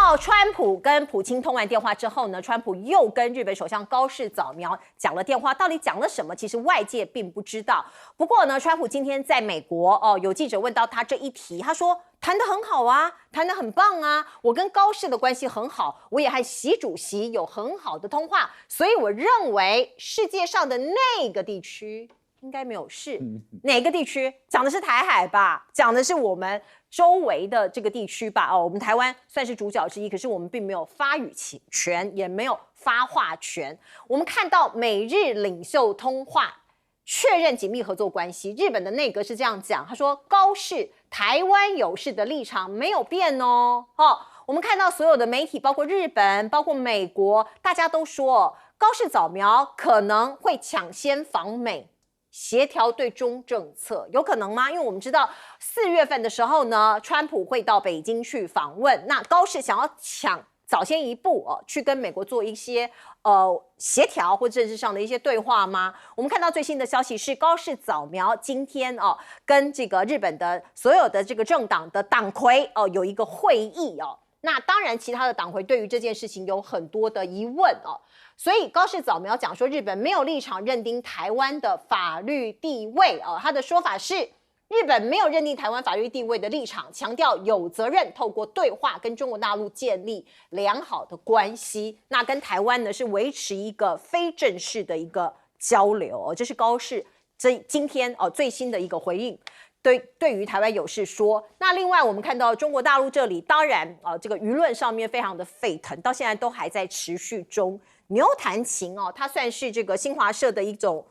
到川普跟普京通完电话之后呢，川普又跟日本首相高市早苗讲了电话，到底讲了什么？其实外界并不知道。不过呢，川普今天在美国有记者问到他这一题，他说谈得很好啊，谈得很棒啊，我跟高市的关系很好，我也和习主席有很好的通话，所以我认为世界上的那个地区应该没有事。哪个地区？讲的是台海吧，讲的是我们周围的这个地区吧。我们台湾算是主角之一，可是我们并没有发语权，也没有发话权。我们看到美日领袖通话确认紧密合作关系，日本的内阁是这样讲，他说高市台湾有事的立场没有变哦。我们看到所有的媒体，包括日本，包括美国，大家都说高市早苗可能会抢先访美，协调对中政策，有可能吗？因为我们知道4月份的时候呢，川普会到北京去访问，那高市想要早先一步去跟美国做一些协调或政治上的一些对话吗？我们看到最新的消息是，高市早苗今天跟这个日本的所有的这个政党的党魁有一个会议那当然，其他的党魁对于这件事情有很多的疑问所以高市早苗讲说，日本没有立场认定台湾的法律地位他的说法是，日本没有认定台湾法律地位的立场，强调有责任透过对话跟中国大陆建立良好的关系。那跟台湾呢是维持一个非正式的一个交流这是高市今天最新的一个回应。对于台湾有事说，那另外我们看到中国大陆这里，当然这个舆论上面非常的沸腾，到现在都还在持续中。牛弹琴它算是这个新华社的一种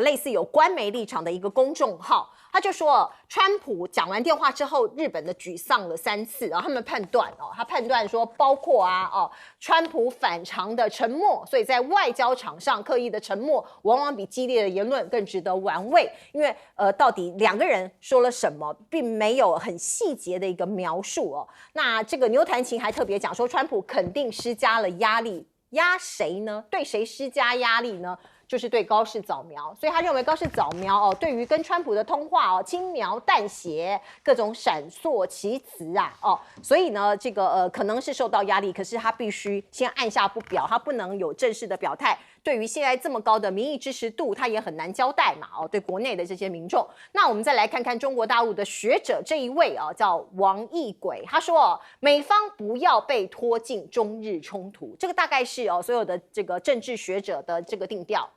类似有官媒立场的一个公众号，他就说川普讲完电话之后，日本的沮丧了3次，然后他们判断他判断说，包括川普反常的沉默，所以在外交场上刻意的沉默，往往比激烈的言论更值得玩味，因为到底两个人说了什么，并没有很细节的一个描述那这个牛弹琴还特别讲说，川普肯定施加了压力，压谁呢？对谁施加压力呢？就是对高市早苗，所以他认为高市早苗对于跟川普的通话轻描淡写，各种闪烁其词所以呢，这个可能是受到压力，可是他必须先按下不表，他不能有正式的表态。对于现在这么高的民意支持度，他也很难交代嘛对国内的这些民众。那我们再来看看中国大陆的学者这一位叫王毅轨，他说美方不要被拖进中日冲突，这个大概是所有的这个政治学者的这个定调。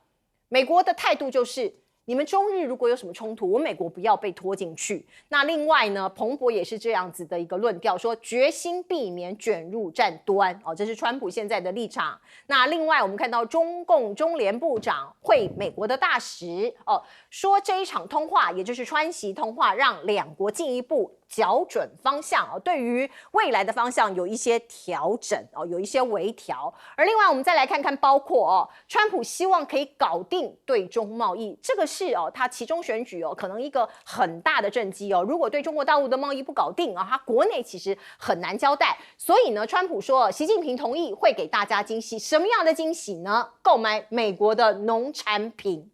美国的态度就是，你们中日如果有什么冲突，我美国不要被拖进去。那另外呢，彭博也是这样子的一个论调，说决心避免卷入战端这是川普现在的立场。那另外我们看到中共中联部长会美国的大使说这一场通话，也就是川习通话，让两国进一步校准方向对于未来的方向有一些调整有一些微调。而另外我们再来看看，包括川普希望可以搞定对中贸易，这个是他期中选举可能一个很大的政绩如果对中国大陆的贸易不搞定他国内其实很难交代。所以呢，川普说习近平同意会给大家惊喜，什么样的惊喜呢？购买美国的农产品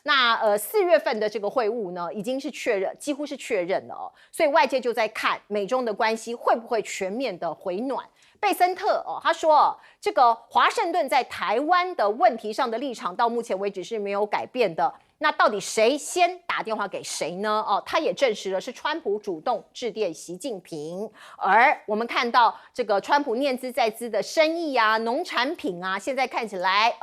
那4月份的这个会晤呢，已经是确认，几乎是确认了所以外界就在看美中的关系会不会全面的回暖。贝森特他说这个华盛顿在台湾的问题上的立场到目前为止是没有改变的。那到底谁先打电话给谁呢？他也证实了是川普主动致电习近平。而我们看到这个川普念兹在兹的生意农产品现在看起来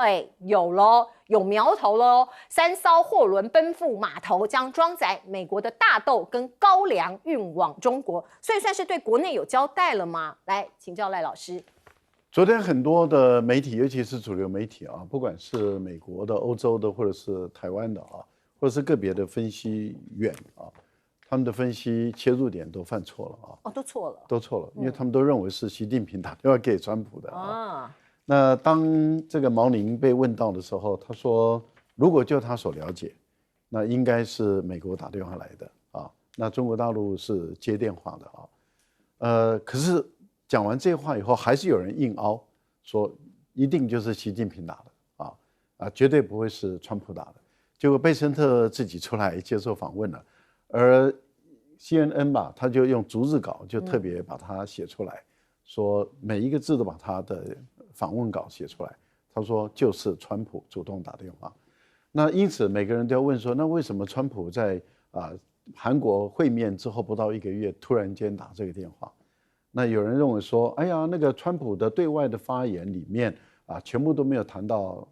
有咯，有苗头咯，3艘货轮奔赴码头，将装载美国的大豆跟高粱运往中国，所以算是对国内有交代了吗？来请教赖老师。昨天很多的媒体，尤其是主流媒体不管是美国的、欧洲的，或者是台湾的或者是个别的分析员他们的分析切入点都犯错了都错了，都错了，因为他们都认为是习近平打电话给川普的那当这个毛宁被问到的时候，他说，如果就他所了解，那应该是美国打电话来的那中国大陆是接电话的可是讲完这话以后，还是有人硬凹说一定就是习近平打的绝对不会是川普打的。结果贝森特自己出来接受访问了，而 CNN 吧，他就用逐字稿就特别把它写出来，说每一个字都把他的访问稿写出来。他说就是川普主动打电话。那因此每个人都要问说，那为什么川普在韩国会面之后不到1个月，突然间打这个电话？那有人认为说，哎呀，那个川普的对外的发言里面全部都没有谈到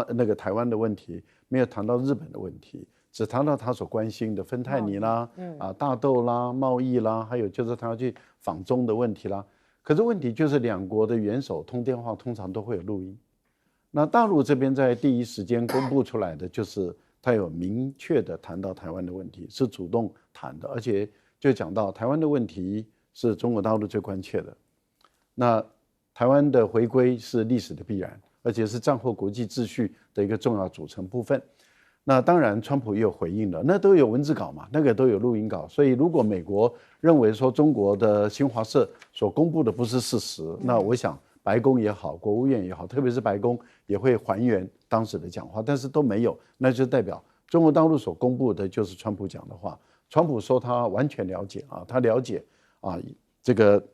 那个台湾的问题，没有谈到日本的问题，只谈到他所关心的芬太尼啦、大豆啦、贸易啦，还有就是他要去访中的问题啦。可是问题就是两国的元首通电话通常都会有录音。那大陆这边在第一时间公布出来的就是他有明确的谈到台湾的问题，是主动谈的，而且就讲到台湾的问题是中国大陆最关切的。那台湾的回归是历史的必然，而且是战后国际秩序的一个重要组成部分。那当然川普也有回应了，那都有文字稿嘛，那个都有录音稿。所以如果美国认为说中国的新华社所公布的不是事实，那我想白宫也好，国务院也好，特别是白宫也会还原当时的讲话，但是都没有，那就代表中国大陆所公布的就是川普讲的话。川普说他完全了解他了解这个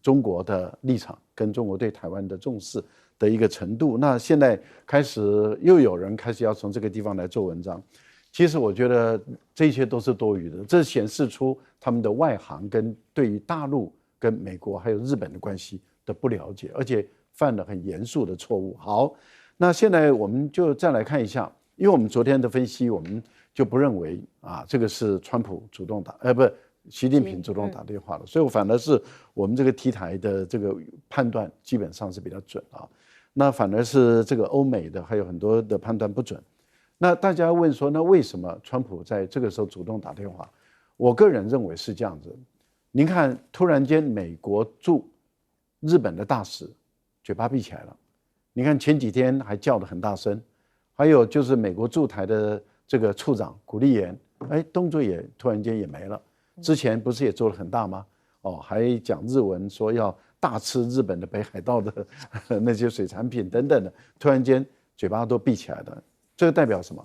中国的立场跟中国对台湾的重视的一个程度。那现在开始又有人开始要从这个地方来做文章，其实我觉得这些都是多余的，这显示出他们的外行跟对于大陆跟美国还有日本的关系的不了解，而且犯了很严肃的错误。好，那现在我们就再来看一下，因为我们昨天的分析，我们就不认为这个是川普主动打，不，习近平主动打电话了，所以我反而是我们这个 T 台的这个判断基本上是比较准那反而是这个欧美的还有很多的判断不准。那大家问说，那为什么川普在这个时候主动打电话？我个人认为是这样子。您看，突然间美国驻日本的大使嘴巴闭起来了。你看前几天还叫得很大声，还有就是美国驻台的这个处长古立言，动作也突然间也没了。之前不是也做得很大吗？还讲日文，说要大吃日本的北海道的那些水产品等等的，突然间嘴巴都闭起来了。这个代表什么？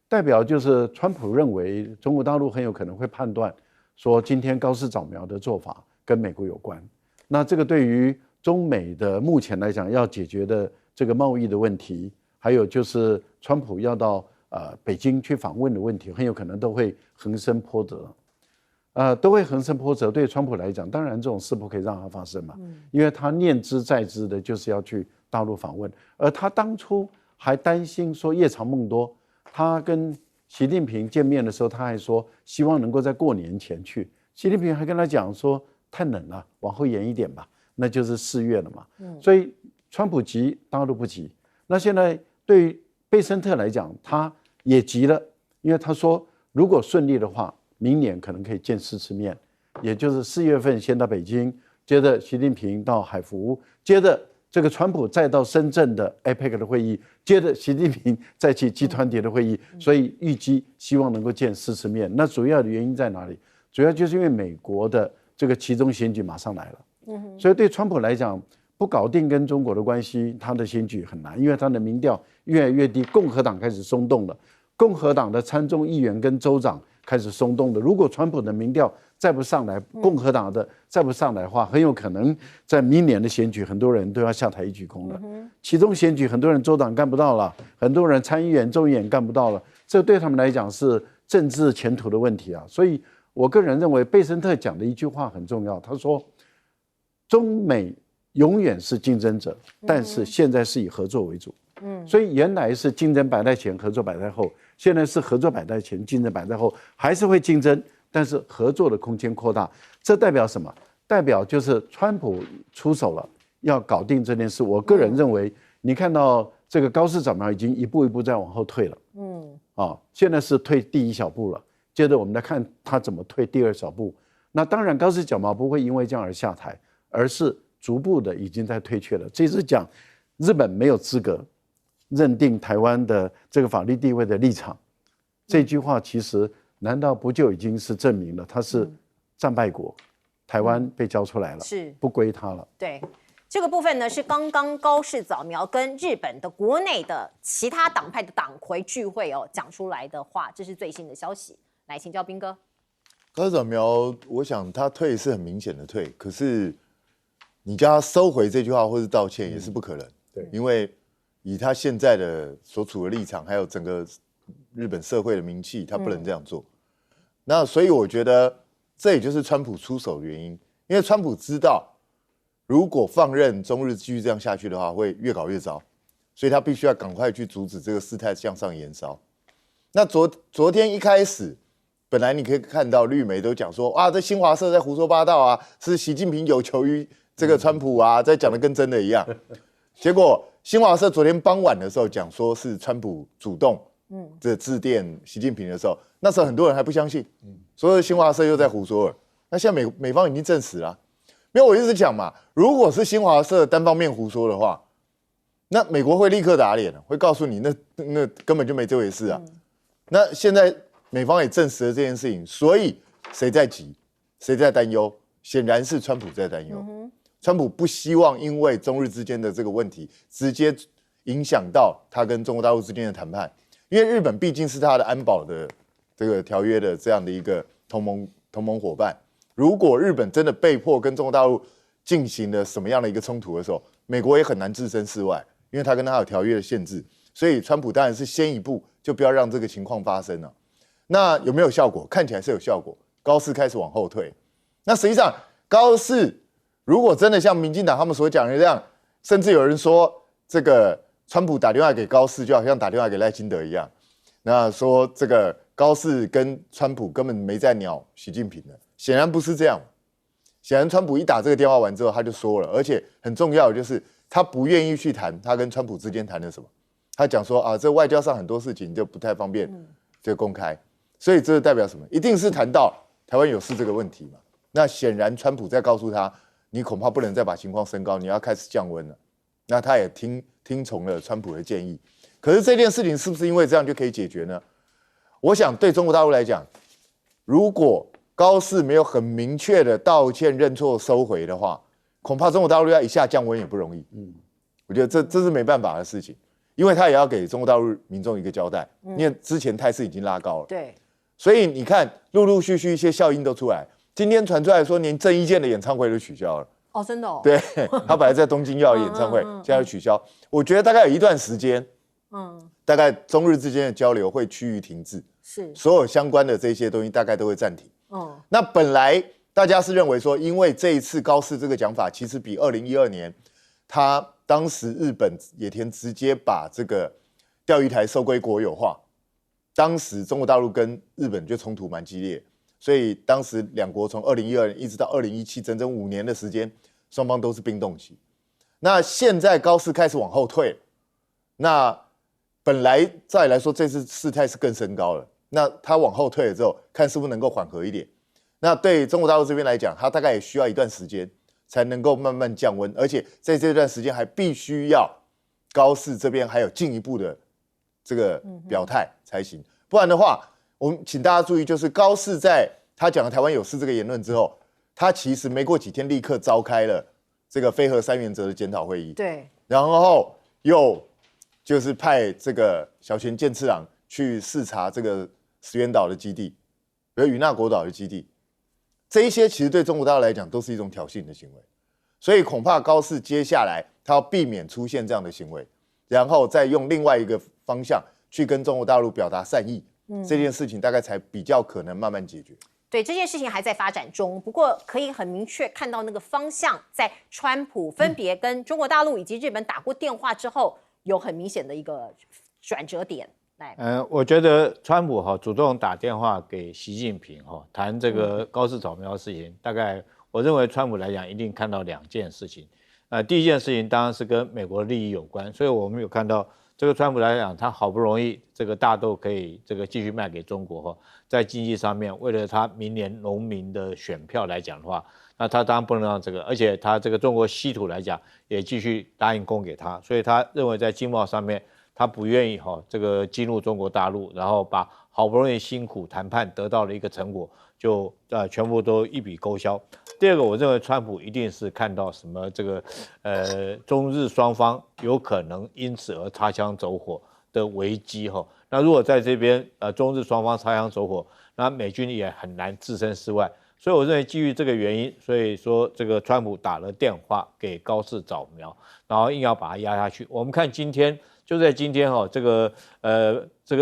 代表就是川普认为中国大陆很有可能会判断说，今天高市早苗的做法跟美国有关。那这个对于中美的目前来讲要解决的这个贸易的问题，还有就是川普要到北京去访问的问题，很有可能都会横生波折。都会横生波折。对川普来讲，当然这种事不可以让它发生嘛，因为他念之在之的就是要去大陆访问，而他当初还担心说夜长梦多，他跟习近平见面的时候，他还说希望能够在过年前去。习近平还跟他讲说太冷了，往后延一点吧，那就是4月了嘛。所以川普急，大陆不急。那现在对于贝森特来讲，他也急了，因为他说如果顺利的话，明年可能可以见4次面，也就是4月份先到北京，接着习近平到海福，接着这个川普再到深圳的 APEC 的会议，接着习近平再去集团体的会议，所以预计希望能够见4次面。那主要的原因在哪里？主要就是因为美国的这个期中选举马上来了，所以对川普来讲，不搞定跟中国的关系，他的选举很难，因为他的民调越来越低，共和党开始松动了，共和党的参众议员跟州长开始松动的。如果川普的民调再不上来，共和党的再不上来的话，很有可能在明年的选举，很多人都要下台一鞠躬了。其中选举很多人州长干不到了，很多人参议员、众议员干不到了，这对他们来讲是政治前途的问题啊。所以我个人认为，贝森特讲的一句话很重要，他说：“中美永远是竞争者，但是现在是以合作为主。”所以原来是竞争摆在前，合作摆在后，现在是合作摆在前，竞争摆在后，还是会竞争，但是合作的空间扩大。这代表什么？代表就是川普出手了，要搞定这件事。我个人认为，你看到这个高市早苗已经一步一步在往后退了，现在是退第1小步了，接着我们来看他怎么退第2小步。那当然高市早苗不会因为这样而下台，而是逐步的已经在退却了。这是讲日本没有资格认定台湾的这个法律地位的立场，这句话其实难道不就已经是证明了他是战败国，台湾被交出来了，是不归他了。对，这个部分呢是刚刚高市早苗跟日本的国内的其他党派的党魁聚会讲出来的话，这是最新的消息。来请教彬哥。高市早苗，我想他退是很明显的退，可是你叫他收回这句话或是道歉也是不可能。对，因为以他现在的所处的立场，还有整个日本社会的名气，他不能这样做。那所以我觉得这也就是川普出手的原因，因为川普知道，如果放任中日继续这样下去的话，会越搞越糟，所以他必须要赶快去阻止这个事态向上延烧。那昨天一开始，本来你可以看到绿媒都讲说，啊，这新华社在胡说八道啊，是习近平有求于这个川普啊，在讲的跟真的一样。结果新华社昨天傍晚的时候讲说是川普主动，这致电习近平的时候，那时候很多人还不相信，所以新华社又在胡说了。那现在美方已经证实了，因为我一直讲嘛，如果是新华社单方面胡说的话，那美国会立刻打脸，会告诉你那根本就没这回事啊。那现在美方也证实了这件事情，所以谁在急，谁在担忧？显然是川普在担忧。川普不希望因为中日之间的这个问题直接影响到他跟中国大陆之间的谈判，因为日本毕竟是他的安保的这个条约的这样的一个同盟伙伴。如果日本真的被迫跟中国大陆进行了什么样的一个冲突的时候，美国也很难置身事外，因为他跟他有条约的限制。所以川普当然是先一步，就不要让这个情况发生了。那有没有效果？看起来是有效果，高市开始往后退。那实际上高市如果真的像民进党他们所讲的这样，甚至有人说这个川普打电话给高市就好像打电话给赖清德一样，那说这个高市跟川普根本没在鸟习近平的，显然不是这样。显然川普一打这个电话完之后他就说了，而且很重要的就是他不愿意去谈他跟川普之间谈了什么，他讲说啊，这外交上很多事情就不太方便就公开，所以这代表什么？一定是谈到台湾有事这个问题嘛。那显然川普在告诉他，你恐怕不能再把情况升高，你要开始降温了。那他也听从了川普的建议。可是这件事情是不是因为这样就可以解决呢？我想对中国大陆来讲，如果高市没有很明确的道歉、认错、收回的话，恐怕中国大陆要一下降温也不容易。我觉得这是没办法的事情，因为他也要给中国大陆民众一个交代，因为之前态势已经拉高了。对，所以你看，陆陆续续一些效应都出来。今天传出来说，连郑伊健的演唱会都取消了。哦，真的哦。对，他本来在东京要演唱会，现在取消。我觉得大概有一段时间，大概中日之间的交流会趋于停滞，是所有相关的这些东西大概都会暂停。那本来大家是认为说，因为这一次高市这个讲法，其实比2012年他当时日本野田直接把这个钓鱼台收归国有化，当时中国大陆跟日本就冲突蛮激烈。所以当时两国从2012年一直到2017，整整5年的时间，双方都是冰冻期。那现在高市开始往后退，那本来再来说这次事态是更升高了。那他往后退了之后，看是不是能够缓和一点。那对中国大陆这边来讲，他大概也需要一段时间才能够慢慢降温，而且在这段时间还必须要高市这边还有进一步的这个表态才行，不然的话。我们请大家注意，就是高市在他讲了台湾有事这个言论之后，他其实没过几天立刻召开了这个非核三原则的检讨会议，对，然后又就是派这个小泉健次郎去视察这个石垣岛的基地，和与那国岛的基地，这一些其实对中国大陆来讲都是一种挑衅的行为，所以恐怕高市接下来他要避免出现这样的行为，然后再用另外一个方向去跟中国大陆表达善意。这件事情大概才比较可能慢慢解决。对，这件事情还在发展中，不过可以很明确看到那个方向，在川普分别跟中国大陆以及日本打过电话之后，有很明显的一个转折点。来，我觉得川普主动打电话给习近平谈这个高市早苗的事情，大概我认为川普来讲一定看到2件事情。第一件事情当然是跟美国利益有关，所以我们有看到。这个川普来讲，他好不容易这个大豆可以这个继续卖给中国在经济上面，为了他明年农民的选票来讲的话，那他当然不能让这个，而且他这个中国稀土来讲也继续答应供给他，所以他认为在经贸上面他不愿意这个激怒中国大陆，然后把好不容易辛苦谈判得到了一个成果，就全部都一笔勾销。第二个，我认为川普一定是看到什么这个中日双方有可能因此而擦枪走火的危机那如果在这边中日双方擦枪走火，那美军也很难置身事外，所以我认为基于这个原因，所以说这个川普打了电话给高市早苗，然后硬要把他压下去。我们看今天就在今天这个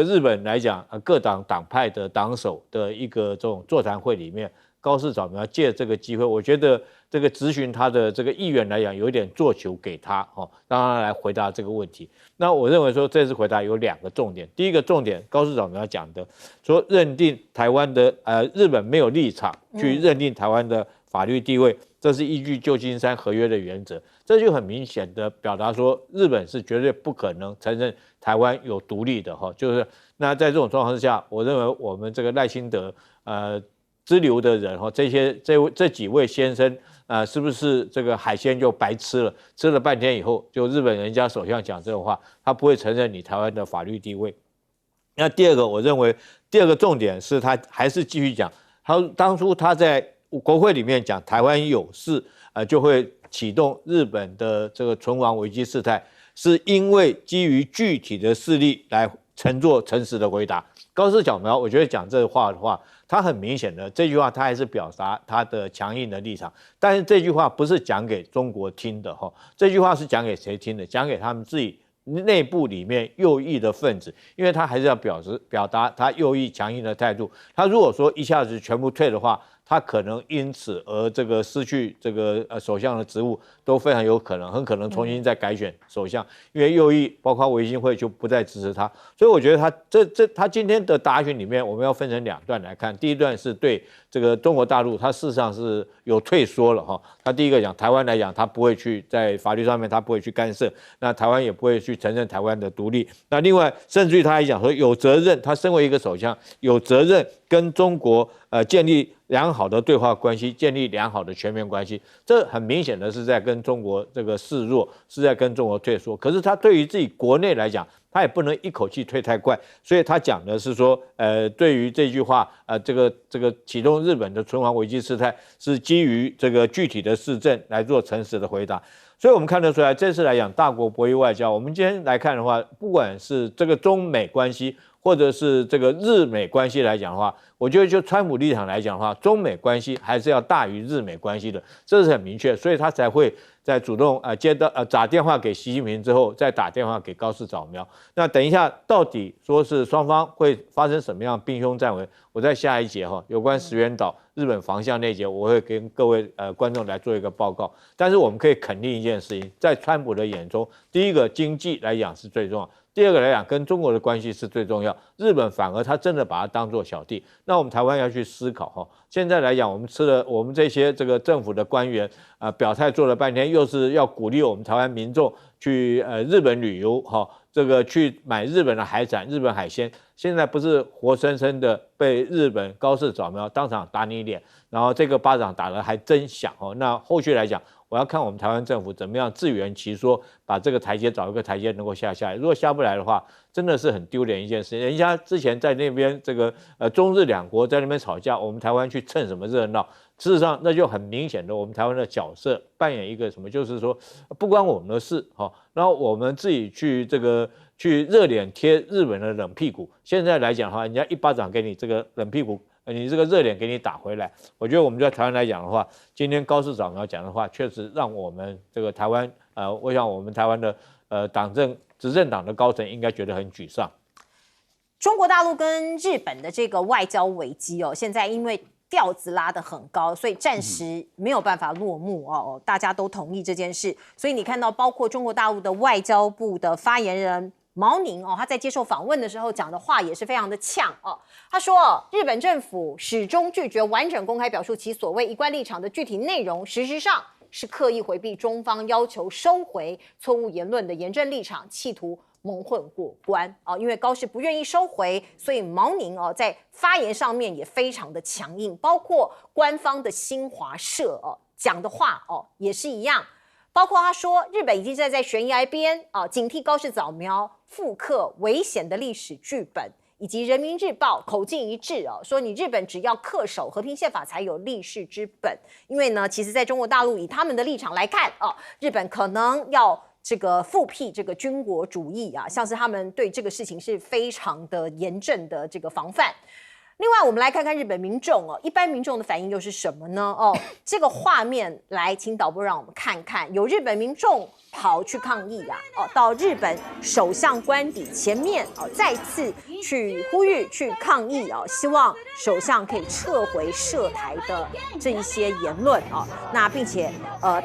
日本来讲，各党派的党首的一个这种座谈会里面，高市早苗借这个机会，我觉得这个质询他的这个议员来讲，有一点做球给他让他来回答这个问题。那我认为说这次回答有2个重点，第一个重点，高市早苗讲的说认定台湾的日本没有立场去认定台湾的法律地位，这是依据旧金山合约的原则，这就很明显的表达说日本是绝对不可能承认台湾有独立的就是那在这种状况之下，我认为我们这个赖清德支流的人这几位先生是不是这个海鲜就白吃了？吃了半天以后，就日本人家首相讲这种话，他不会承认你台湾的法律地位。那第二个，我认为第2个重点是他还是继续讲，他当初他在国会里面讲台湾有事就会启动日本的这个存亡危机事态，是因为基于具体的事例来乘坐诚实的回答。高市早苗，我觉得讲这话的话，他很明显的这句话，他还是表达他的强硬的立场。但是这句话不是讲给中国听的这句话是讲给谁听的？讲给他们自己内部里面右翼的分子，因为他还是要表达他右翼强硬的态度。他如果说一下子全部退的话，他可能因此而这个失去这个首相的职务都非常有可能，很可能重新再改选首相，因为右翼包括维新会就不再支持他。所以我觉得他今天的答询里面，我们要分成2段来看。第一段是对这个中国大陆，他事实上是有退缩了他第一个讲台湾来讲，他不会去在法律上面他不会去干涉，那台湾也不会去承认台湾的独立。那另外甚至于他还讲说有责任，他身为一个首相有责任跟中国建立良好的对话关系，建立良好的全面关系，这很明显的是在跟中国这个示弱，是在跟中国退缩。可是他对于自己国内来讲，他也不能一口气退太快，所以他讲的是说，对于这句话，这个启动日本的存亡危机事态，是基于这个具体的事证来做诚实的回答。所以我们看得出来，这次来讲大国博弈外交，我们今天来看的话，不管是这个中美关系，或者是这个日美关系来讲的话，我觉得就川普立场来讲的话，中美关系还是要大于日美关系的，这是很明确，所以他才会在主动打电话给习近平之后，再打电话给高市早苗。那等一下到底说是双方会发生什么样兵凶战危，我在下一节有关石垣岛日本防相那节，我会跟各位观众来做一个报告。但是我们可以肯定一件事情，在川普的眼中，第一个经济来讲是最重要。第二个来讲，跟中国的关系是最重要。日本反而他真的把它当作小弟。那我们台湾要去思考现在来讲，我们这些这个政府的官员表态做了半天，又是要鼓励我们台湾民众去日本旅游这个去买日本的海产、日本海鲜。现在不是活生生的被日本高市早苗当场打你脸，然后这个巴掌打得还真响那后续来讲，我要看我们台湾政府怎么样自圆其说，把这个台阶找一个台阶能够下来。如果下不来的话，真的是很丢脸一件事。人家之前在那边这个中日两国在那边吵架，我们台湾去蹭什么热闹？事实上，那就很明显的，我们台湾的角色扮演一个什么，就是说不关我们的事然后我们自己去热脸贴日本的冷屁股。现在来讲的话，人家一巴掌给你这个冷屁股，你这个热脸给你打回来。我觉得我们在台湾来讲的话，今天高市早苗讲的话，确实让我们这个台湾我想我们台湾的执政党的高层应该觉得很沮丧。中国大陆跟日本的这个外交危机现在因为调子拉得很高，所以暂时没有办法落幕大家都同意这件事。所以你看到，包括中国大陆的外交部的发言人毛宁他在接受访问的时候讲的话也是非常的呛他说，日本政府始终拒绝完整公开表述其所谓一贯立场的具体内容，事实上是刻意回避中方要求收回错误言论的严正立场，企图蒙混过关因为高市不愿意收回，所以毛宁在发言上面也非常的强硬，包括官方的新华社讲的话也是一样，包括他说日本已经在悬崖边警惕高市早苗复刻危险的历史剧本，以及人民日报口径一致说你日本只要恪守和平宪法才有立世之本。因为呢，其实在中国大陆以他们的立场来看日本可能要这个复辟这个军国主义像是他们对这个事情是非常的严正的这个防范。另外，我们来看看日本民众哦，一般民众的反应又是什么呢？哦，这个画面来，请导播让我们看看，有日本民众跑去抗议啊，哦，到日本首相官邸前面哦，再次去呼吁、去抗议哦，希望首相可以撤回涉台的这一些言论哦。那并且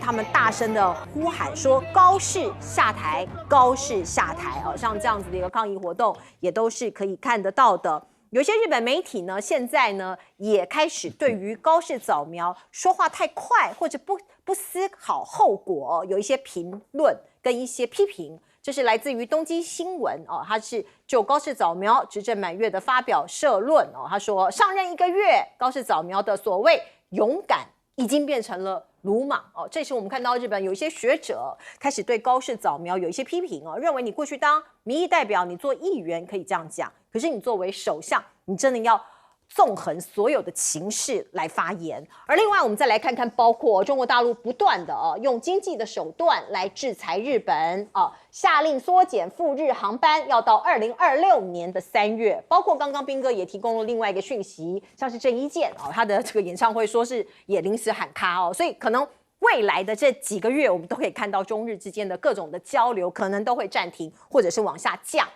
他们大声的呼喊说高市下台，高市下台哦，像这样子的一个抗议活动也都是可以看得到的。有些日本媒体呢，现在呢也开始对于高市早苗说话太快或者不思考后果，有一些评论跟一些批评。这是来自于东京新闻哦，他是就高市早苗执政满月的发表社论哦，他说上任1个月，高市早苗的所谓勇敢已经变成了鲁莽哦。这时我们看到日本有一些学者开始对高市早苗有一些批评哦，认为你过去当民意代表，你做议员可以这样讲，可是你作为首相，你真的要纵横所有的情势来发言。而另外，我们再来看看，包括中国大陆不断的用经济的手段来制裁日本下令缩减赴日航班，要到2026年的3月。包括刚刚彬哥也提供了另外一个讯息，像是郑伊健他的这个演唱会说是也临时喊卡所以可能未来的这几个月，我们都可以看到中日之间的各种的交流可能都会暂停，或者是往下降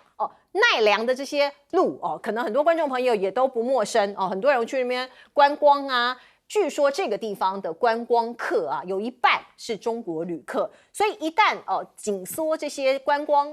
奈良的这些路可能很多观众朋友也都不陌生很多人去那边观光啊。据说这个地方的观光客有一半是中国旅客，所以一旦紧缩这些观光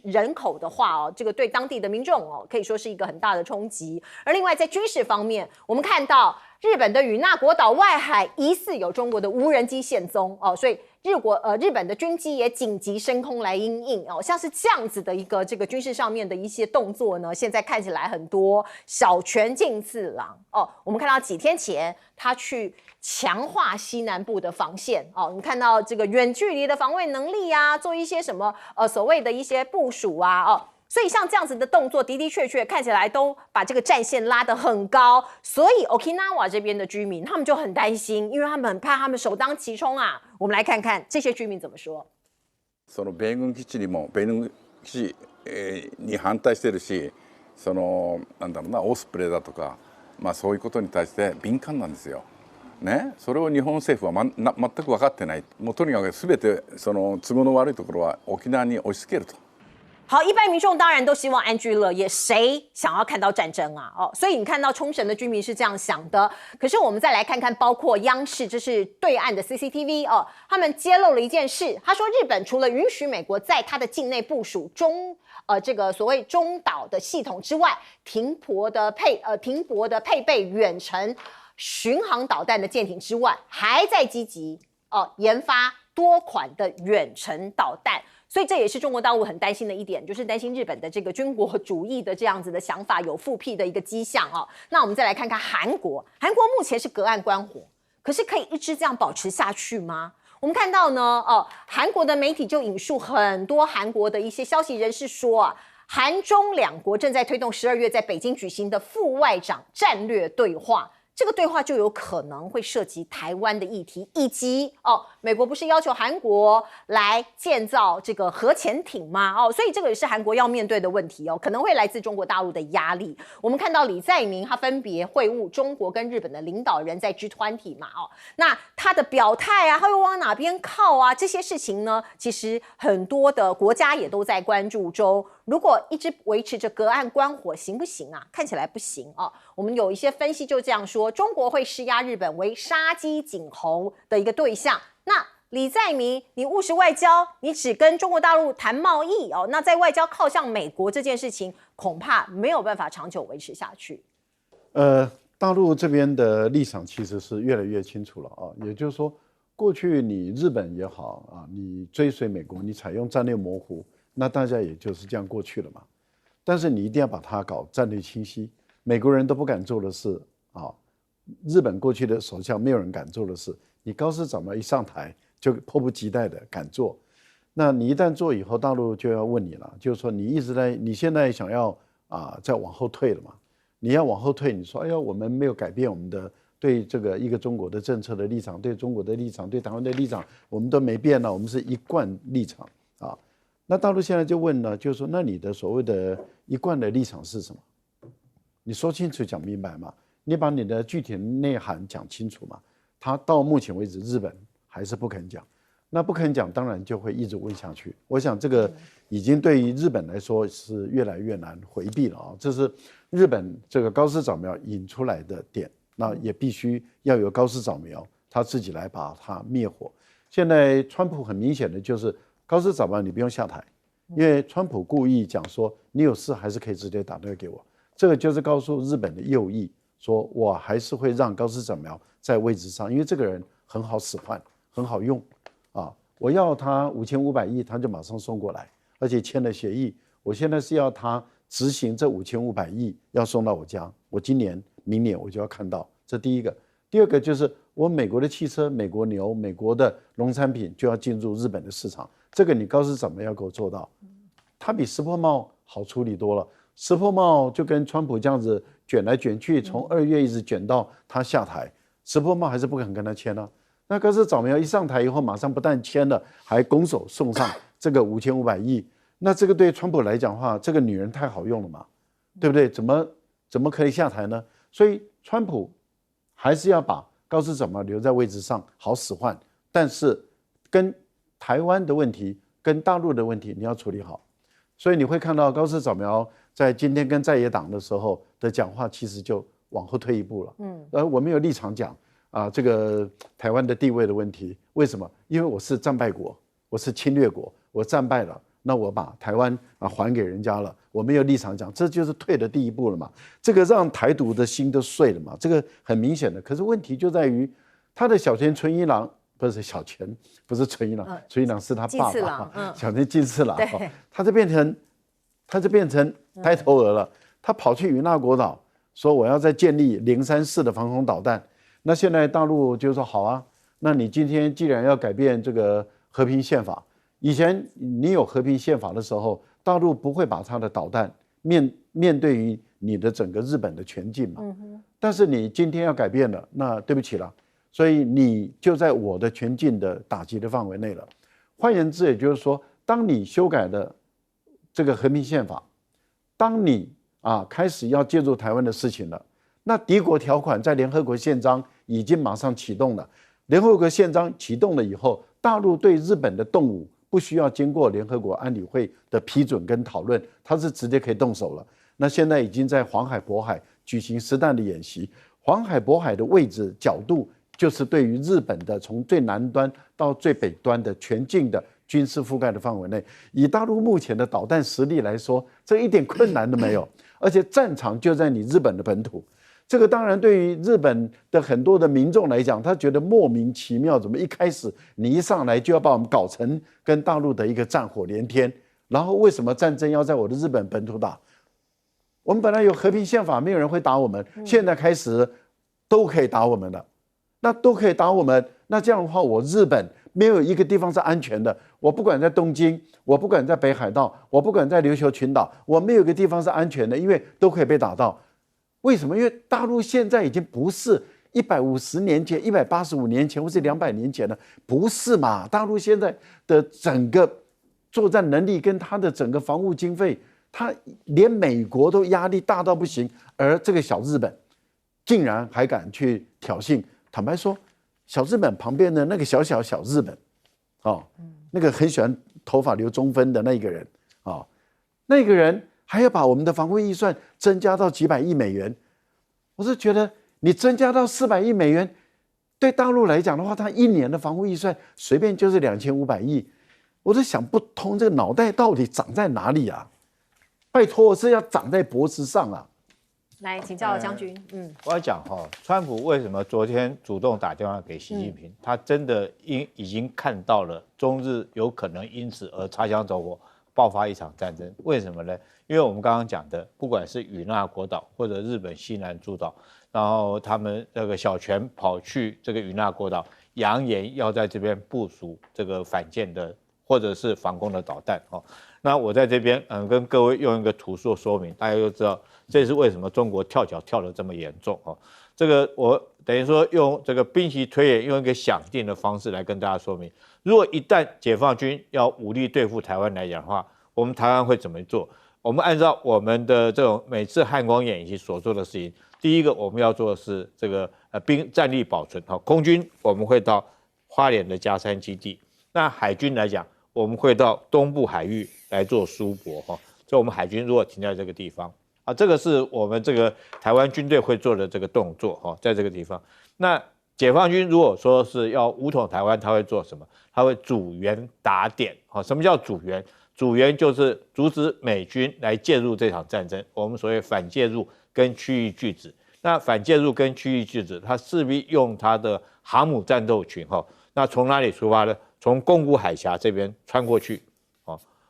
人口的话这个对当地的民众可以说是一个很大的冲击。而另外在军事方面，我们看到日本的与那国岛外海疑似有中国的无人机现踪所以日本的军机也紧急升空来因应像是这样子的一个这个军事上面的一些动作呢，现在看起来很多小泉进次郎我们看到几天前他去强化西南部的防线你看到这个远距离的防卫能力做一些什么所谓的一些部署所以像这样子的动作的的确确看起来都把这个战线拉得很高，所以 Okinawa 这边的居民他们就很担心，因为他们很怕他们首当其冲我们来看看这些居民怎么说。その米軍基地にも米軍基地に反対してるし、そのなんだろうなオスプレイだとか、そういうことに対して敏感なんですよ。ね、それを日本政府は全く分かってない。もうとにかく全てその都合の悪いところは沖縄に押し付けると。好，一般民众当然都希望安居乐业，谁想要看到战争所以你看到冲绳的居民是这样想的。可是我们再来看看，包括央视，这是对岸的 CCTV 他们揭露了一件事，他说日本除了允许美国在他的境内部署这个所谓中岛的系统之外，停泊的配备远程巡航导弹的舰艇之外，还在积极研发多款的远程导弹。所以这也是中国大陆很担心的一点，就是担心日本的这个军国主义的这样子的想法有复辟的一个迹象那我们再来看看韩国，韩国目前是隔岸观火，可是可以一直这样保持下去吗？我们看到呢韩国的媒体就引述很多韩国的一些消息人士说韩中两国正在推动12月在北京举行的副外长战略对话。这个对话就有可能会涉及台湾的议题，以及美国不是要求韩国来建造这个核潜艇吗？所以这个也是韩国要面对的问题可能会来自中国大陆的压力。我们看到李在明他分别会晤中国跟日本的领导人，在 G20 嘛那他的表态他会往哪边靠这些事情呢，其实很多的国家也都在关注中。如果一直维持着隔岸观火行不行看起来不行我们有一些分析就这样说，中国会施压日本为杀鸡儆猴的一个对象。那李在明，你务实外交，你只跟中国大陆谈贸易那在外交靠向美国这件事情，恐怕没有办法长久维持下去。大陆这边的立场其实是越来越清楚了也就是说，过去你日本也好你追随美国，你采用战略模糊，那大家也就是这样过去了嘛。但是你一定要把它搞战略清晰，美国人都不敢做的事日本过去的首相没有人敢做的事，你高市早苗一上台就迫不及待的敢做。那你一旦做以后，大陆就要问你了，就是说你现在想要再往后退了嘛？你要往后退，你说哎呀，我们没有改变我们的对这个一个中国的政策的立场，对中国的立场，对台湾的立场，我们都没变了，我们是一贯立场那大陆现在就问呢，就是说那你的所谓的一贯的立场是什么？你说清楚讲明白嘛，你把你的具体的内涵讲清楚嘛。他到目前为止，日本还是不肯讲，那不肯讲，当然就会一直问下去。我想这个已经对于日本来说是越来越难回避了啊，这是日本这个高市早苗引出来的点，那也必须要有高市早苗他自己来把它灭火。现在川普很明显的就是高市早苗你不用下台，因为川普故意讲说你有事还是可以直接打电话给我，这个就是告诉日本的右翼说我还是会让高市早苗在位置上，因为这个人很好使唤，很好用啊。我要他5500亿，他就马上送过来，而且签了协议。我现在是要他执行这5500亿，要送到我家。我今年、明年我就要看到，这第一个。第二个就是我美国的汽车、美国牛、美国的农产品就要进入日本的市场，这个你高市早苗要给我做到。他比石破茂好处理多了。石破茂就跟川普这样子卷来卷去，从2月一直卷到他下台，石破茂还是不肯跟他签啊。那高市早苗一上台以后，马上不但签了，还拱手送上这个5500亿。那这个对川普来讲的话，这个女人太好用了嘛，对不对？怎么可以下台呢？所以川普还是要把高市早苗留在位置上，好使唤。但是跟台湾的问题、跟大陆的问题，你要处理好。所以你会看到高市早苗在今天跟在野党的时候的讲话，其实就往后退一步了。而我没有立场讲啊，这个台湾的地位的问题，为什么？因为我是战败国，我是侵略国，我战败了，那我把台湾还给人家了，我没有立场讲，这就是退的第一步了嘛。这个让台独的心都碎了嘛，这个很明显的。可是问题就在于他的小泉纯一郎。不是小泉，不是纯一郎，纯一郎是他爸爸，小泉进次郎，他就变成呆头鹅了。他跑去与那国岛说我要再建立034的防空导弹。那现在大陆就说好啊，那你今天既然要改变这个和平宪法，以前你有和平宪法的时候，大陆不会把他的导弹面对于你的整个日本的全境嘛。但是你今天要改变了，那对不起了。所以你就在我的全境的打击的范围内了。换言之，也就是说，当你修改了这个和平宪法，当你开始要介入台湾的事情了，那敌国条款在联合国宪章已经马上启动了。联合国宪章启动了以后，大陆对日本的动武不需要经过联合国安理会的批准跟讨论，它是直接可以动手了。那现在已经在黄海、渤海举行实弹的演习，黄海、渤海的位置角度。就是对于日本的从最南端到最北端的全境的军事覆盖的范围内，以大陆目前的导弹实力来说，这一点困难都没有，而且战场就在你日本的本土。这个当然对于日本的很多的民众来讲，他觉得莫名其妙，怎么一开始你一上来就要把我们搞成跟大陆的一个战火连天，然后为什么战争要在我的日本本土打？我们本来有和平宪法，没有人会打我们，现在开始都可以打我们了。那都可以打我们，那这样的话，我日本没有一个地方是安全的。我不管在东京，我不管在北海道，我不管在琉球群岛，我没有一个地方是安全的，因为都可以被打到。为什么？因为大陆现在已经不是150年前、185年前或是200年前了，不是嘛？大陆现在的整个作战能力跟它的整个防务经费，它连美国都压力大到不行，而这个小日本竟然还敢去挑衅。坦白说，小日本旁边的那个小日本，那个很喜欢头发留中分的那个人，那个人还要把我们的防卫预算增加到几百亿美元，我是觉得你增加到400亿美元，对大陆来讲的话，他1年的防卫预算随便就是2500亿，我都想不通这个脑袋到底长在哪里啊？拜托，是要长在脖子上啊！来请教将军。我要讲川普为什么昨天主动打电话给习近平，他真的已经看到了中日有可能因此而擦枪走火，爆发一场战争。为什么呢？因为我们刚刚讲的，不管是与那国岛或者日本西南诸岛，然后他们这个小泉跑去这个与那国岛，扬言要在这边部署这个反舰的或者是防空的导弹。那我在这边跟各位用一个图做说明，大家就知道这是为什么中国跳脚跳得这么严重。这个我等于说用这个兵棋推演，用一个想定的方式来跟大家说明，如果一旦解放军要武力对付台湾来讲的话，我们台湾会怎么做？我们按照我们的这种每次汉光演习所做的事情，第一个我们要做的是这个战力保存。好，空军我们会到花莲的嘉山基地，那海军来讲，我们会到东部海域来做疏泊哈。所以我们海军如果停在这个地方啊，这个是我们这个台湾军队会做的这个动作哈，在这个地方。那解放军如果说是要武统台湾，他会做什么？他会阻援打点。好，什么叫阻援？阻援就是阻止美军来介入这场战争，我们所谓反介入跟区域拒止。那反介入跟区域拒止，它势必用它的航母战斗群哈，那从哪里出发呢？从宫古海峡这边穿过去。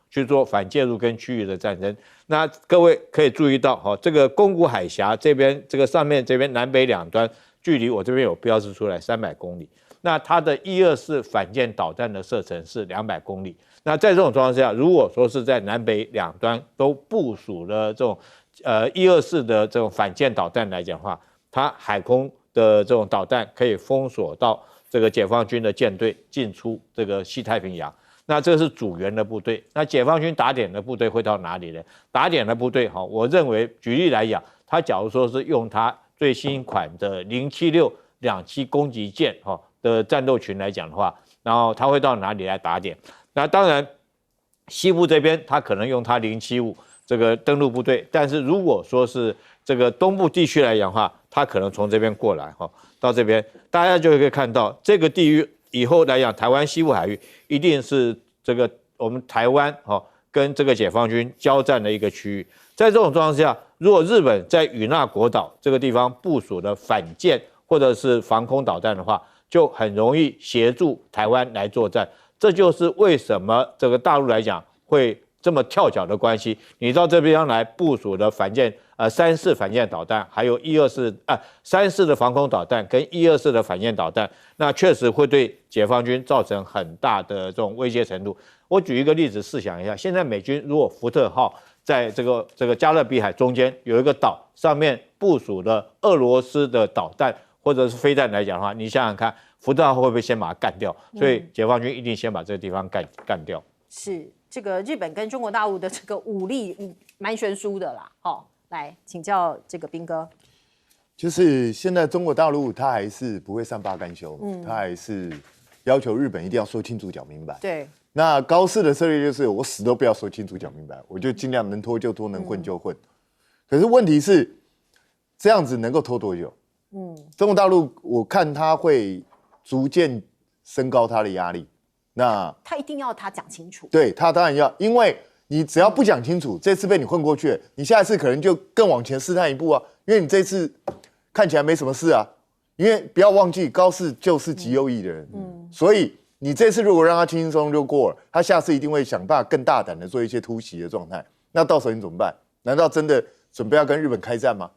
去做反介入跟区域的战争。那各位可以注意到，这个宫古海峡这边，这个上面这边南北两端距离我这边有标示出来300公里。那它的124反舰导弹的射程是200公里。那在这种状况下，如果说是在南北两端都部署了这种124的这种反舰导弹来讲的话，它海空的这种导弹可以封锁到这个解放军的舰队进出这个西太平洋。那这个是阻援的部队，那解放军打点的部队会到哪里呢？打点的部队，我认为举例来讲，他假如说是用他最新款的076两栖攻击舰的战斗群来讲的话，然后他会到哪里来打点？那当然，西部这边他可能用他075这个登陆部队，但是如果说是这个东部地区来讲的话，他可能从这边过来到这边，大家就可以看到这个地域。以后来讲，台湾西部海域一定是这个我们台湾跟这个解放军交战的一个区域。在这种状况下，如果日本在与那国岛这个地方部署的反舰或者是防空导弹的话，就很容易协助台湾来作战。这就是为什么这个大陆来讲会这么跳脚的关系。你到这边来部署的反舰3-4反舰导弹，还有3-4的防空导弹跟1-24的反舰导弹，那确实会对解放军造成很大的这种威胁程度。我举一个例子，试想一下，现在美军如果福特号在这个加勒比海中间有一个岛，上面部署了俄罗斯的导弹或者是飞弹来讲的话，你想想看，福特号会不会先把它干掉？所以解放军一定先把这个地方干掉。是这个日本跟中国大陆的这个武力蛮悬殊的啦。来请教这个彬哥，就是现在中国大陆他还是不会善罢甘休，他还是要求日本一定要说清楚讲明白。对，那高市的策略就是我死都不要说清楚讲明白，我就尽量能拖就拖，能混就混。可是问题是这样子能够拖多久？中国大陆我看他会逐渐升高他的压力，那他一定要他讲清楚。对，他当然要，因为你只要不讲清楚，这次被你混过去了，你下一次可能就更往前试探一步啊，因为你这次看起来没什么事啊。因为不要忘记，高市就是极右翼的人，所以你这次如果让他轻轻松松就过了，他下次一定会想办法更大胆的做一些突袭的状态。那到时候你怎么办？难道真的准备要跟日本开战吗？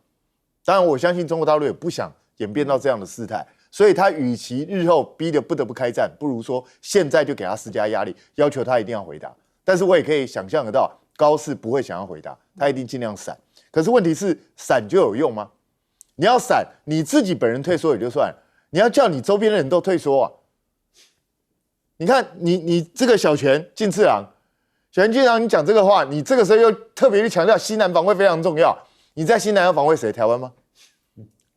当然，我相信中国大陆也不想演变到这样的事态，所以他与其日后逼得不得不开战，不如说现在就给他施加压力，要求他一定要回答。但是我也可以想象得到，高市不会想要回答，他一定尽量闪。可是问题是，闪就有用吗？你要闪，你自己本人退缩也就算了，你要叫你周边的人都退缩啊！你看，你这个小泉进次郎，小泉进次郎，你讲这个话，你这个时候又特别去强调西南防卫非常重要，你在西南要防卫谁？台湾吗？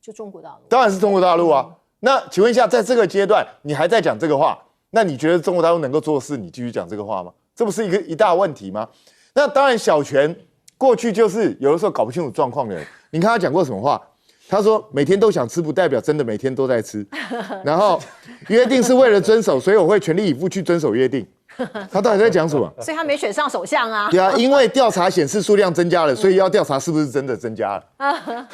就中国大陆，当然是中国大陆啊。那请问一下，在这个阶段，你还在讲这个话，那你觉得中国大陆能够做事，你继续讲这个话吗？这不是一大问题吗？那当然，小泉过去就是有的时候搞不清楚状况的人。你看他讲过什么话？他说每天都想吃，不代表真的每天都在吃。然后约定是为了遵守，所以我会全力以赴去遵守约定。他到底在讲什么？所以他没选上首相啊。对啊，因为调查显示数量增加了，所以要调查是不是真的增加了。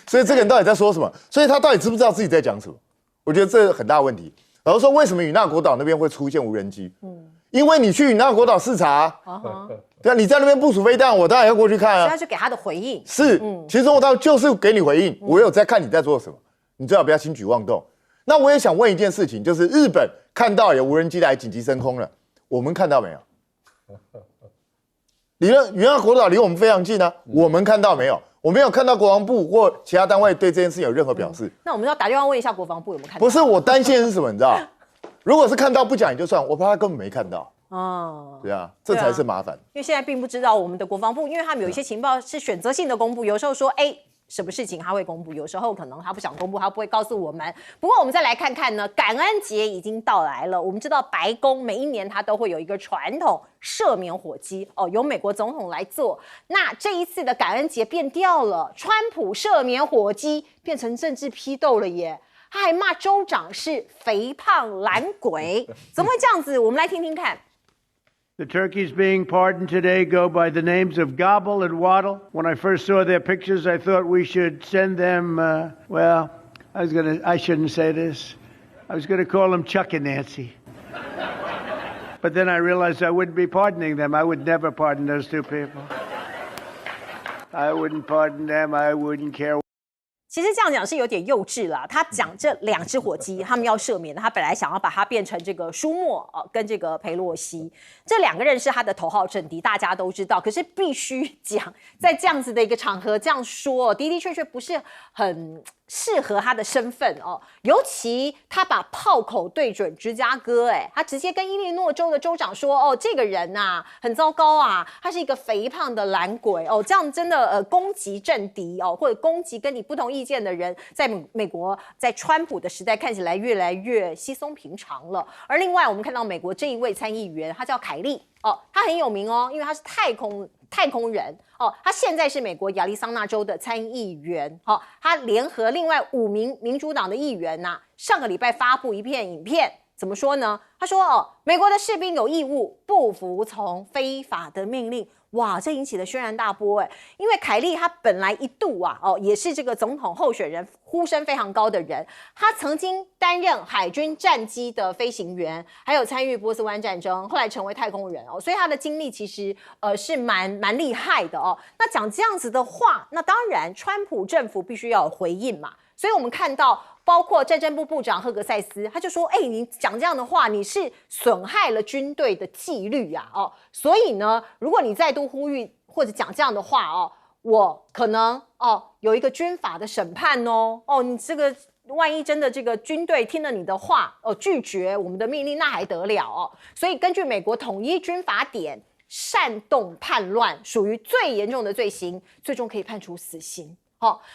所以这个人到底在说什么？所以他到底知不知道自己在讲什么？我觉得这很大问题。然后说为什么与那国岛那边会出现无人机？因为你去与那国岛视察，对啊，你在那边部署飞弹，我当然要过去看啊。所以他就给他的回应是，其实中国大陆就是给你回应，我有在看你在做什么，你最好不要轻举妄动。那我也想问一件事情，就是日本看到有无人机来紧急升空了，我们看到没有？与那国岛离我们非常近啊，我们看到没有？我没有看到国防部或其他单位对这件事情有任何表示。那我们要打电话问一下国防部有没有看到？不是，我担心的是什么？你知道？如果是看到不讲也就算，我怕他根本没看到。哦，对啊，这才是麻烦。因为现在并不知道我们的国防部，因为他们有一些情报是选择性的公布，有时候说什么事情他会公布，有时候可能他不想公布，他不会告诉我们。不过我们再来看看呢，感恩节已经到来了。我们知道白宫每一年它都会有一个传统赦免火鸡由美国总统来做。那这一次的感恩节变调了，川普赦免火鸡变成政治批斗了耶。他还骂州长是肥胖懒鬼，怎么会这样子？我们来听听看。The turkeys being pardoned today go by the names of Gobble and Waddle. When I first saw their pictures, I thought we should send them, I shouldn't say this. I was going to call them Chuck and Nancy. But then I realized I wouldn't be pardoning them. I would never pardon those two people. I wouldn't pardon them. I wouldn't care. 其实这样讲是有点幼稚啦。他讲这2只火鸡，他们要赦免的，他本来想要把它变成这个舒默跟这个裴洛西这2个人是他的头号政敌，大家都知道。可是必须讲，在这样子的一个场合这样说，的确不是很适合他的身份尤其他把炮口对准芝加哥，他直接跟伊利诺州的州长说，这个人啊很糟糕啊，他是一个肥胖的懒鬼这样真的攻击政敌或者攻击跟你不同意见的人，在美国在川普的时代看起来越来越稀松平常了。而另外我们看到美国这一位参议员，他叫凯利他很有名因为他是太空人他现在是美国亚利桑那州的参议员他联合另外5名民主党的议员上个礼拜发布一片影片，怎么说呢？他说美国的士兵有义务不服从非法的命令。哇，这引起了轩然大波因为凯利他本来一度也是这个总统候选人呼声非常高的人，他曾经担任海军战机的飞行员，还有参与波斯湾战争，后来成为太空人所以他的经历其实是蛮厉害的那讲这样子的话，那当然川普政府必须要有回应嘛。所以我们看到包括战争部部长赫格塞斯，他就说你讲这样的话，你是损害了军队的纪律所以呢，如果你再度呼吁或者讲这样的话我可能有一个军法的审判你这个万一真的这个军队听了你的话拒绝我们的命令，那还得了所以根据美国统一军法典，煽动叛乱属于最严重的罪行，最终可以判处死刑。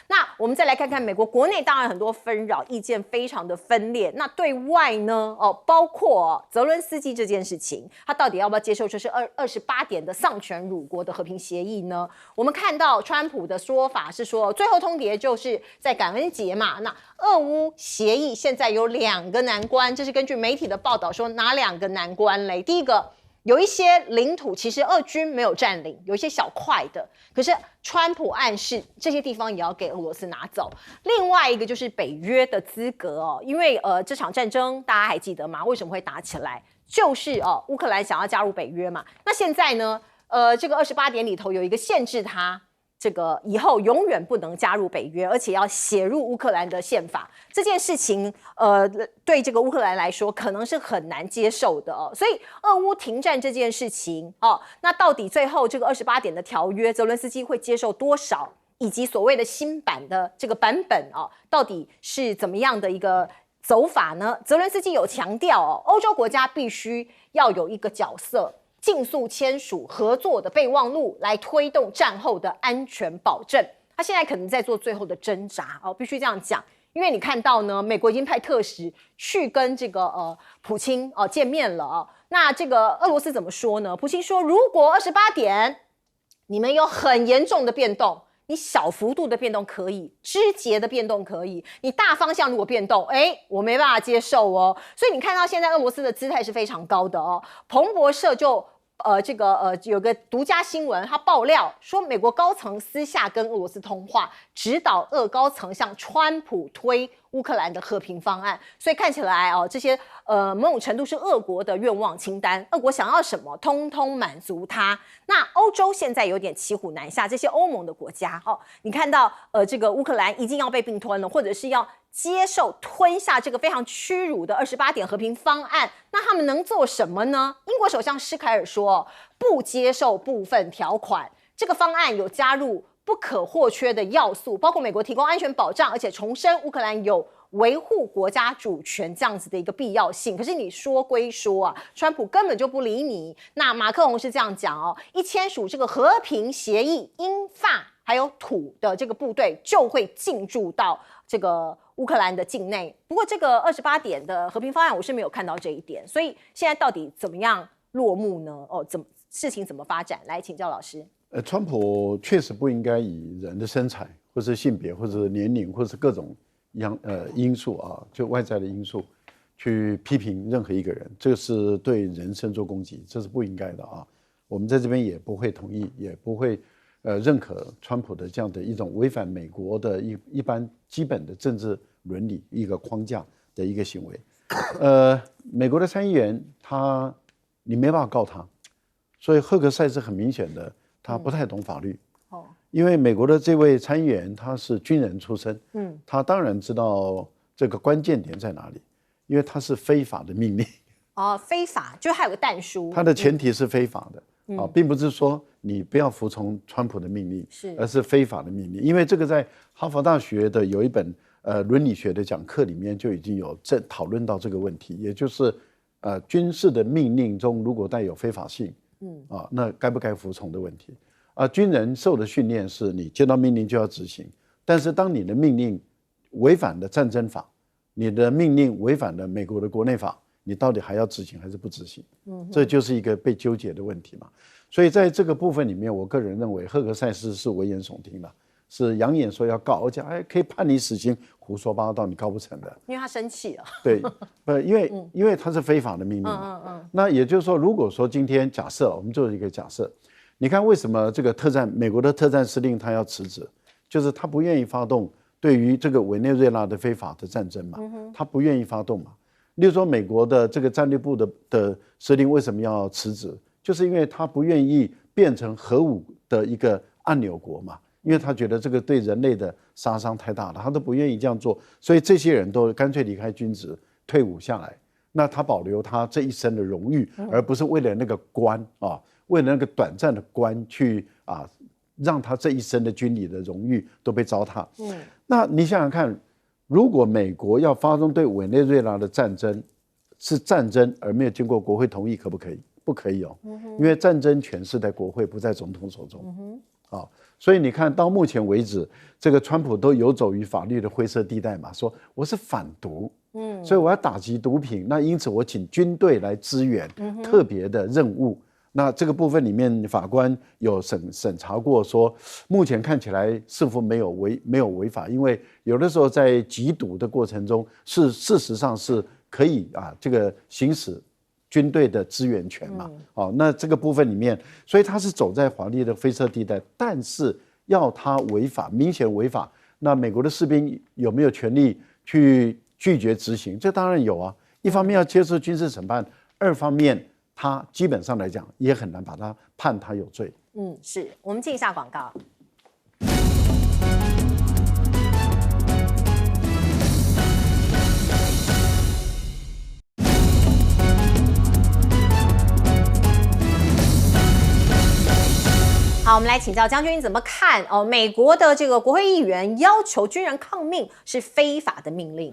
那我们再来看看美国国内，当然很多纷扰，意见非常的分裂。那对外呢？包括泽伦斯基这件事情，他到底要不要接受就是28点的丧权辱国的和平协议呢？我们看到川普的说法是说，最后通牒就是在感恩节嘛。那俄乌协议现在有2个难关，这是根据媒体的报道说哪2个难关嘞？第一个，有一些领土其实俄军没有占领，有一些小块的，可是川普暗示这些地方也要给俄罗斯拿走。另外一个就是北约的资格因为这场战争大家还记得吗？为什么会打起来？就是乌克兰想要加入北约嘛。那现在呢这个28点里头有一个限制他这个以后永远不能加入北约，而且要写入乌克兰的宪法。这件事情对这个乌克兰来说可能是很难接受的所以俄乌停战这件事情那到底最后这个28点的条约泽伦斯基会接受多少，以及所谓的新版的这个版本到底是怎么样的一个走法呢？泽伦斯基有强调欧洲国家必须要有一个角色，尽速签署合作的备忘录，来推动战后的安全保证。他现在可能在做最后的挣扎必须这样讲。因为你看到呢，美国已经派特使去跟这个普京见面了那这个俄罗斯怎么说呢？普京说，如果28点你们有很严重的变动，你小幅度的变动可以，枝节的变动可以，你大方向如果变动我没办法接受所以你看到现在俄罗斯的姿态是非常高的彭博社就有个独家新闻，他爆料说美国高层私下跟俄罗斯通话，指导俄高层向川普推乌克兰的和平方案。所以看起来这些某种程度是俄国的愿望清单，俄国想要什么通通满足他。那欧洲现在有点骑虎难下，这些欧盟的国家你看到这个乌克兰已经要被并吞了，或者是要接受吞下这个非常屈辱的28点和平方案，那他们能做什么呢？英国首相施凯尔说不接受部分条款，这个方案有加入不可或缺的要素，包括美国提供安全保障，而且重申乌克兰有维护国家主权这样子的一个必要性。可是你说归说啊，川普根本就不理你。那马克宏是这样讲哦，一签署这个和平协议，英法还有土的这个部队就会进驻到这个乌克兰的境内。不过这个28点的和平方案我是没有看到这一点，所以现在到底怎么样落幕呢？事情怎么发展？来请教老师。川普确实不应该以人的身材，或是性别，或是年龄，或是各种因素啊，就外在的因素，去批评任何一个人，这是对人身做攻击，这是不应该的啊。我们在这边也不会同意，也不会认可川普的这样的一种违反美国的一般基本的政治伦理一个框架的一个行为。美国的参议员你没办法告他，所以赫克赛是很明显的，他不太懂法律。因为美国的这位参议员他是军人出身，他当然知道这个关键点在哪里，因为他是非法的命令。非法就是还有个但书，他的前提是非法的，并不是说你不要服从川普的命令，而是非法的命令。因为这个在哈佛大学的有一本伦理学的讲课里面就已经有讨论到这个问题，也就是军事的命令中如果带有非法性，那该不该服从的问题。军人受的训练是你接到命令就要执行，但是当你的命令违反了战争法，你的命令违反了美国的国内法，你到底还要执行还是不执行？这就是一个被纠结的问题嘛。所以在这个部分里面，我个人认为赫克赛斯是危言耸听的，是扬言说要告，而且可以判你死刑，胡说八道，你告不成的。因为他生气了。对，因为他是非法的命令嘛。那也就是说，如果说今天假设我们做一个假设。你看为什么这个美国的特战司令他要辞职，就是他不愿意发动对于这个委内瑞拉的非法的战争嘛，他不愿意发动嘛。例如说美国的这个战略部的司令为什么要辞职，就是因为他不愿意变成核武的一个按钮国嘛，因为他觉得这个对人类的杀伤太大了，他都不愿意这样做，所以这些人都干脆离开军职，退伍下来。那他保留他这一生的荣誉，而不是为了那个官啊。为了那个短暂的官去让他这一生的军礼的荣誉都被糟蹋。那你想想看，如果美国要发动对委内瑞拉的战争，是战争而没有经过国会同意，可不可以？不可以哦，因为战争权是在国会，不在总统手中。所以你看到目前为止，这个川普都游走于法律的灰色地带嘛，说我是反毒，所以我要打击毒品，那因此我请军队来支援特别的任务。那这个部分里面，法官有审查过，说目前看起来似乎没有违法，因为有的时候在缉毒的过程中，事实上是可以这个行使军队的支援权嘛。那这个部分里面，所以他是走在法律的灰色地带，但是要他违法，明显违法，那美国的士兵有没有权利去拒绝执行？这当然有啊，一方面要接受军事审判，二方面。他基本上来讲也很难把他判他有罪。是我们进一下广告。好，我们来请教将军，你怎么看美国的这个国会议员要求军人抗命是非法的命令？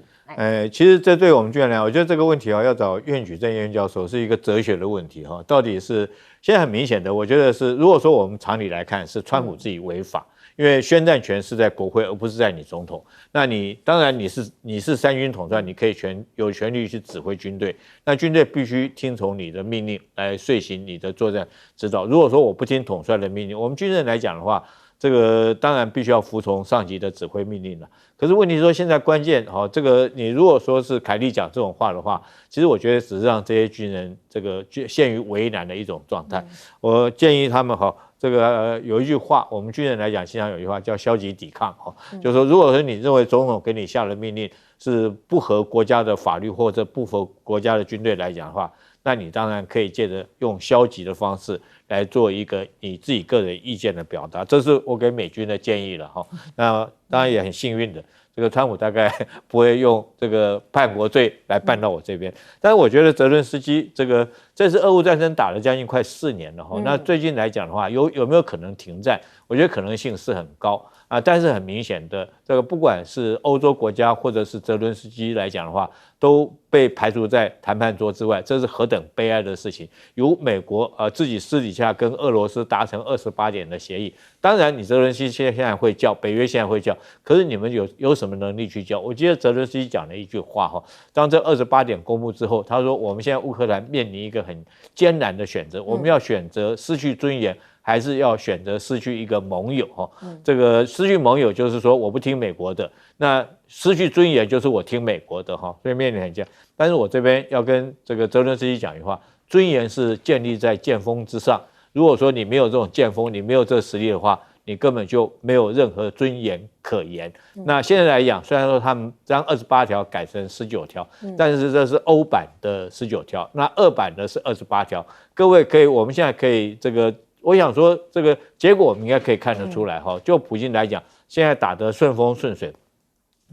其实这对我们军人来讲，我觉得这个问题要找苑举正院教授是一个哲学的问题到底是现在很明显的，我觉得是如果说我们常理来看，是川普自己违法。因为宣战权是在国会，而不是在你总统。那你当然你是三军统帅，你可以有权利去指挥军队。那军队必须听从你的命令来遂行你的作战指导。如果说我不听统帅的命令，我们军人来讲的话，这个当然必须要服从上级的指挥命令了。可是问题是说现在关键这个你如果说是凯利讲这种话的话，其实我觉得只是让这些军人这个陷于为难的一种状态。我建议他们这个有一句话，我们军人来讲，经常有一句话叫消极抵抗就是说，如果说你认为总统给你下的命令是不合国家的法律或者不合国家的军队来讲的话，那你当然可以借着用消极的方式来做一个你自己个人意见的表达，这是我给美军的建议了那当然也很幸运的，这个川普大概不会用这个叛国罪来办到我这边。但是我觉得泽伦斯基这次俄乌战争打了将近快4年了那最近来讲的话，有没有可能停战？我觉得可能性是很高但是很明显的，这个不管是欧洲国家或者是泽伦斯基来讲的话，都被排除在谈判桌之外，这是何等悲哀的事情。由美国自己私底下跟俄罗斯达成28点的协议，当然你泽伦斯基现在会叫，北约现在会叫，可是你们有什么能力去叫？我记得泽伦斯基讲了一句话哈，当这28点公布之后，他说我们现在乌克兰面临一个很艰难的选择，我们要选择失去尊严，还是要选择失去一个盟友哈？这个失去盟友就是说我不听美国的，那失去尊严就是我听美国的哈，所以面临很艰。但是我这边要跟这个泽伦斯基讲一句话，尊严是建立在剑锋之上。如果说你没有这种剑锋，你没有这个实力的话，你根本就没有任何尊严可言。那现在来讲，虽然说他们将28条改成19条，但是这是欧版的19条，那俄版的是28条。各位可以，我们现在可以这个，我想说这个结果我们应该可以看得出来哈。就普京来讲，现在打得顺风顺水。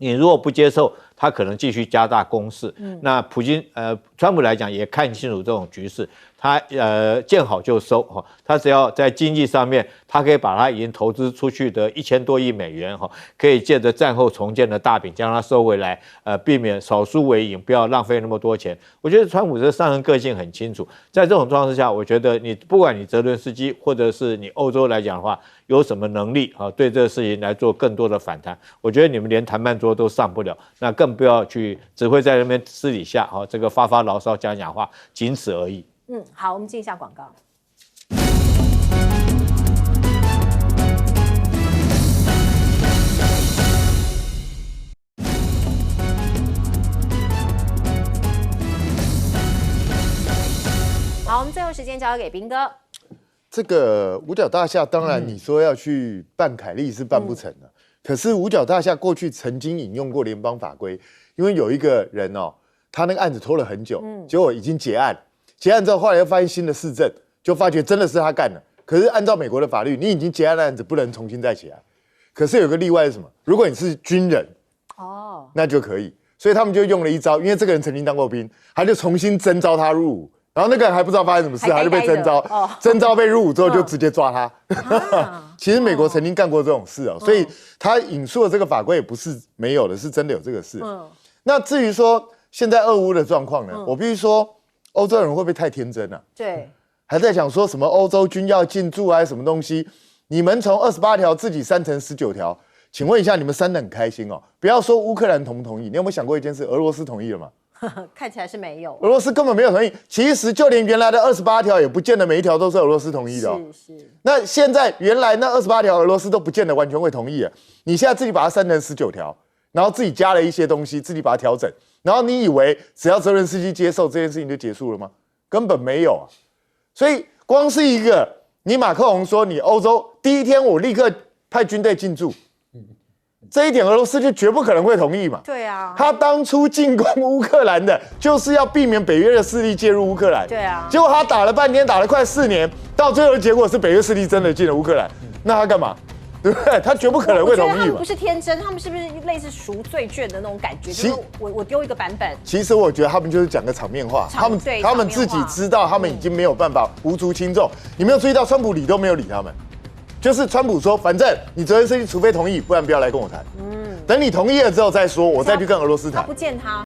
你如果不接受，他可能继续加大攻势。那川普来讲也看清楚这种局势，他见好就收哈，他只要在经济上面，他可以把他已经投资出去的1000多亿美元哈，可以借着战后重建的大饼将它收回来，避免少输为赢，不要浪费那么多钱。我觉得川普这上任个性很清楚，在这种状况之下，我觉得你不管你泽伦斯基或者是你欧洲来讲的话，有什么能力啊对这个事情来做更多的反弹？我觉得你们连谈判桌都上不了，那更不要去只会在那边私底下这个发牢骚讲讲话，仅此而已。好，我们进一下广告。好，我们最后时间交给彬哥。这个五角大厦，当然你说要去办凯利是办不成的。可是五角大厦过去曾经引用过联邦法规，因为有一个人他那个案子拖了很久，结果已经结案，结案之后后来又发现新的事证，就发觉真的是他干的。可是按照美国的法律，你已经结案的案子不能重新再结案。可是有个例外是什么？如果你是军人，那就可以。所以他们就用了一招，因为这个人曾经当过兵，他就重新征召他入伍。然后那个人还不知道发生什么事，他就被征召，征召被入伍之后就直接抓他。其实美国曾经干过这种事所以他引述的这个法规也不是没有的，是真的有这个事。那至于说现在俄乌的状况呢，我必须说，欧洲人会不会太天真了？对，还在想说什么欧洲军要进驻什么东西？你们从28条自己删成19条，请问一下，你们删得很开心不要说乌克兰同不同意，你有没有想过一件事？俄罗斯同意了吗？看起来是没有，俄罗斯根本没有同意。其实就连原来的28条也不见得每一条都是俄罗斯同意的是。那现在原来那28条俄罗斯都不见得完全会同意你现在自己把它删成19条，然后自己加了一些东西，自己把它调整，然后你以为只要泽伦斯基接受这件事情就结束了吗？根本没有所以光是一个你马克龙说你欧洲第一天我立刻派军队进驻。这一点俄罗斯就绝不可能会同意嘛？对啊，他当初进攻乌克兰的，就是要避免北约的势力介入乌克兰。对啊，结果他打了半天，打了快4年，到最后的结果是北约势力真的进了乌克兰，那他干嘛？对不对？他绝不可能会同意嘛。他们不是天真，他们是不是类似赎罪券的那种感觉？就是我丢一个版本。其实我觉得他们就是讲个场面话，他们自己知道他们已经没有办法无足轻重。你没有注意到川普理都没有理他们。就是川普说，反正你泽连斯基除非同意，不然不要来跟我谈。等你同意了之后再说，我再去跟俄罗斯谈。他不见他。